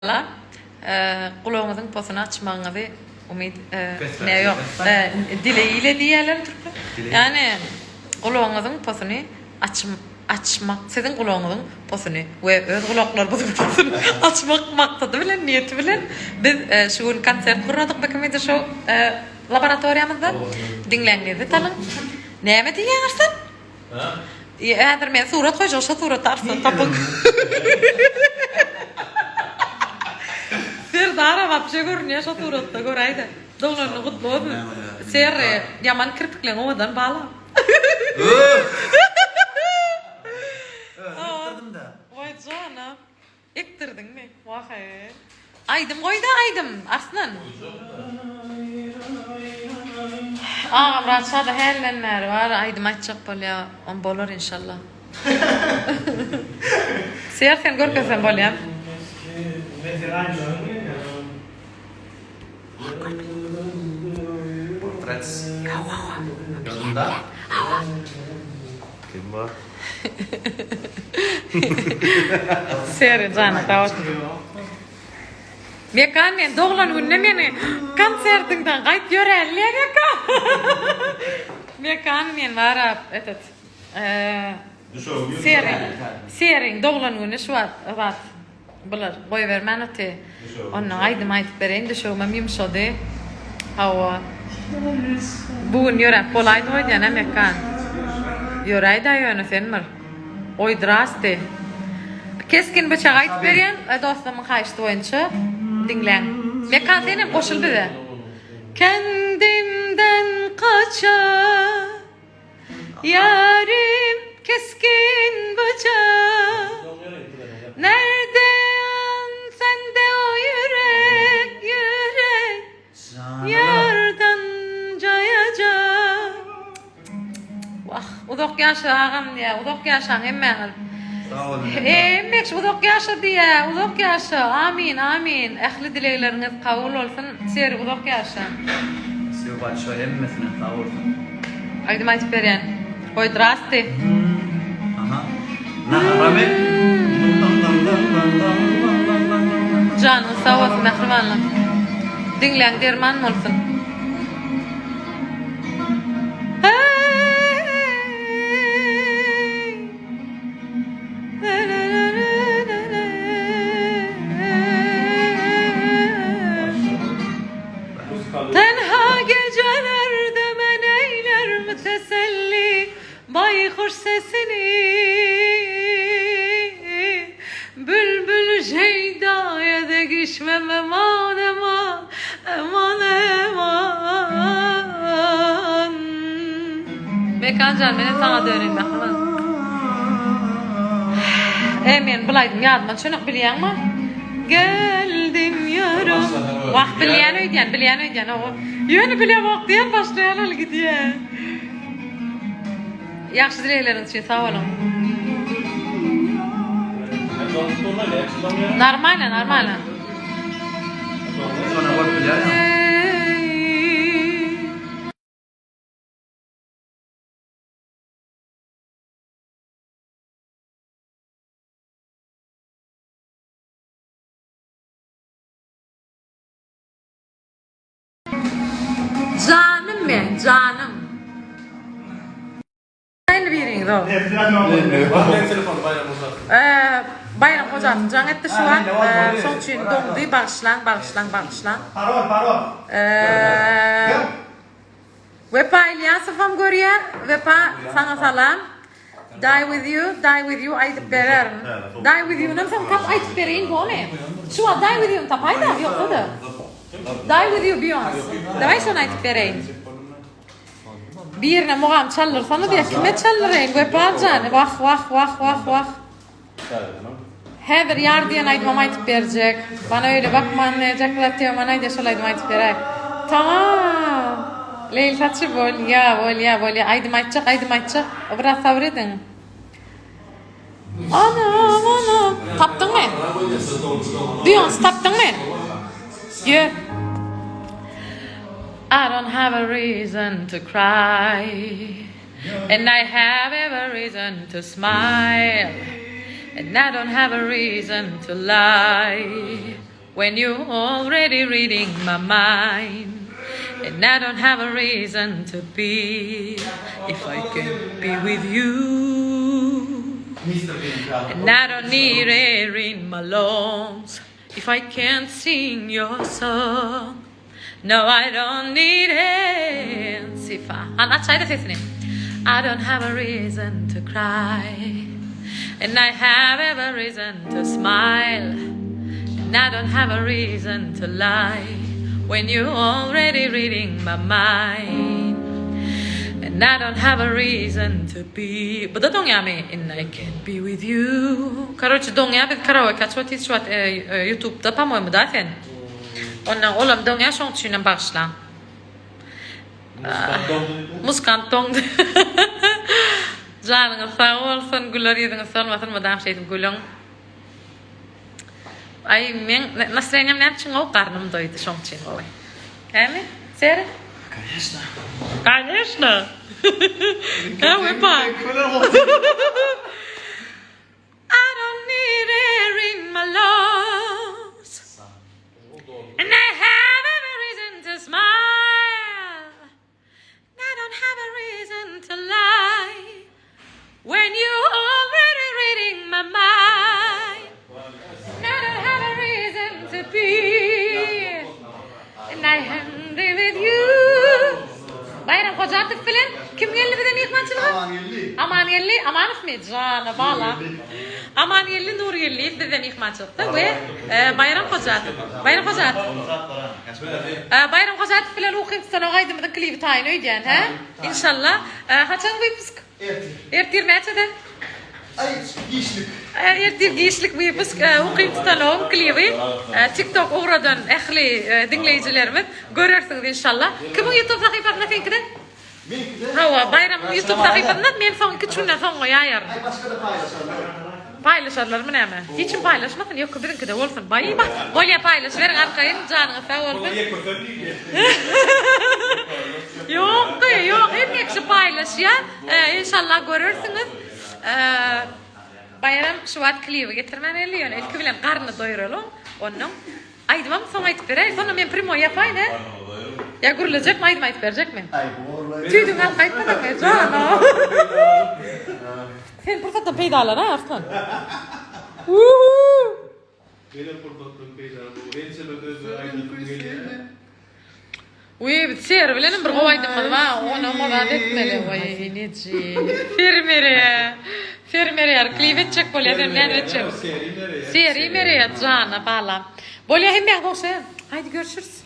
La kulağınızın posunu açmanızı umid ne yok dileğiyle diyelim Türkçe. Yani kulağınızın posunu açmak sizin kulağınızın posunu ve öz kulaklar posunu açmak maksadı bilen niyeti bilen biz şu gün konser kuradık bakımıydı şu laboratoriyamızda dinlenmedi talın neyme diyorsun? Eğer men surat koyacağım şu surat arsın tapık. Dara вообще görünüyor şu suratta göreydi. Doğrularını kutlu olsun. Ser yaman kirpiklerin ovadan bağla. Öğrettirdim de. Vay canım. Ektirdin mi? Vay. Aydım koydu aydım. Aslan. Ağam rahatçada herlenler var. Aydım açacak böyle. On bolur inşallah. Ser sen görkesen böyle. Portrets. Yanında. Kim var? Ser canı tavuk. Mekan men doğulan günne meni konsertinden qayt görelliye mekan. Mekan men var etet. Sering doğulan günne şu var. Bular boy vermen öte. Onu aydım aytıp bereyim de şu mamim şode. Hava. Bugün yörek kolaydı oydu yana mekan. Yörey da yönü senmir. Oy draste. Keskin bıçak aytıp bereyim. Dostumun kaçtı oyuncu. Dinlen. Mekan senin koşul bize. Kendimden kaçar. Yarim keskin bıçak. Nerede yan sende o yürek yardan cayacak. Vah uzak yaşa ağam diye uzak yaşan emmağın. Sağ olun. Emmek uzak yaşa diye uzak yaşa amin amin. Ehli dilekleriniz kabul olsun seri uzak yaşa. Siyo başa emmesine sağ olsun. Aydım aytıp beren. Koy drasti. Aha. Nahrami. Canın sağ olsun mehrimanlar. Dinlen derman olsun. Tenha gecelerde men eyler mi teselli baykuş sesini bülbül Ceyda'ya degişmem eman eman eman eman. Mekan can benim sana döneyim bakma. Emin bulaydım yardım şunu biliyor musun? Geldim yarım. Vah bilen öydyen o. Yönü bile bak diyen başlayan öyle gidiyor. Yaxşı dilekleriniz için sağ olun. Normal. Sonra bak biliyor ya. Canım ben, canım. Aynı biriyim o. Bayram hocam, can etti şu an. Son için dondu, bağışlan. Parol. Vepa İlyasov'um görüyor. Vepa sana salam. Die with you, aydıp verer. Die with you, namsam kap aydıp vereyim bu ne? Şu an die with you, tap ayda yok o da. Die with you, Beyoncé. Davay şunu aydıp vereyim. Birine muğam çalır sana diye kime çalırayım? Vepa canı, vah. Heather yardiyan aydım aydıp verecek. Bana öyle bakma anlayacaklar diye bana aydı şöyle aydım aydıp verek. Tamam. Leyl saçı bol ya. Aydım aytacak. Biraz sabredin. Anam. Taptın mı? Beyoncé taptın mı? Gör. I don't have a reason to cry, and I have every reason to smile, and I don't have a reason to lie. when you're already reading my mind. And I don't have a reason to be if I can be with you. And I don't need air in my lungs if I can't sing your song. No, I don't need hands if I don't have a reason to cry. And I have every reason to smile. And I don't have a reason to lie when you're already reading my mind. And I don't have a reason to be. Bu da dongami. And I can't be with you. Короче, донгя бит караоке açvat içvat YouTube'da, по-моему, да, sen? Ondan oğlum dongya şong tüşünen başla. Muskant dongdu. Canınız sağ olsun, gülür yediniz olmasın, madam şeydim gülün. Ay, men настроением ne yapçın o karnım doydu şong tüşün olay. Değil Sera? Конечно. I don't need air in my lungs. And I have every reason to smile. And I don't have a reason to lie when you're already reading my mind. And I don't have a reason to be. And I am there with you. Bayram kocaartık filan. Kim geldi bir de mihmançılığa? Aman geldi. Aman ismi Cana Bala. Aman geldi Nur geldi bir de mihmançılıkta ve bayram kocaartık. Bayram kocaartık. Bayram kocaartık filan okuyup sana gaydım da klibi tayin öydüyen ha? İnşallah. Haçan выпуск? Ertir meçede? Ay giyişlik. Ertir giyişlik выпуск okuyup tutalım klibi. TikTok uğradan ehli dinleyicilerimiz görürsünüz inşallah. Kimin YouTube sayfasına senkide? Hava bayram YouTube sayfasında men son küçüğüne son koyayarım. Ay başka da paylaşanlar. Paylaşarlar mı ne mi? Hiç paylaşmasın yok birinki de olsun. Bayı bak. Golya paylaş verin arkayın canına sağ olsun. Yok yok hepsi paylaş ya. İnşallah görürsünüz. Bayram şuat klibi getirmen eliyor. İlk bilen karnı doyuralım. Onun. Aydıma mı sana ayıp verir? Sonra ben primo yapayım ha. Ya görülecek mi aydıma ayıp verecek mi? Ay bu orada. Tüydün al kayıtmadın mı? Canım. Sen fırsatla peydalar ha aslan. Uy bitsir bilenim bir kovaydım ama ona murad etmeli vay neci. Fermeriye klivetçek bolya demlen etçek. Seri meriye cana bala. Bolya hem ben koksa. Haydi görüşürüz.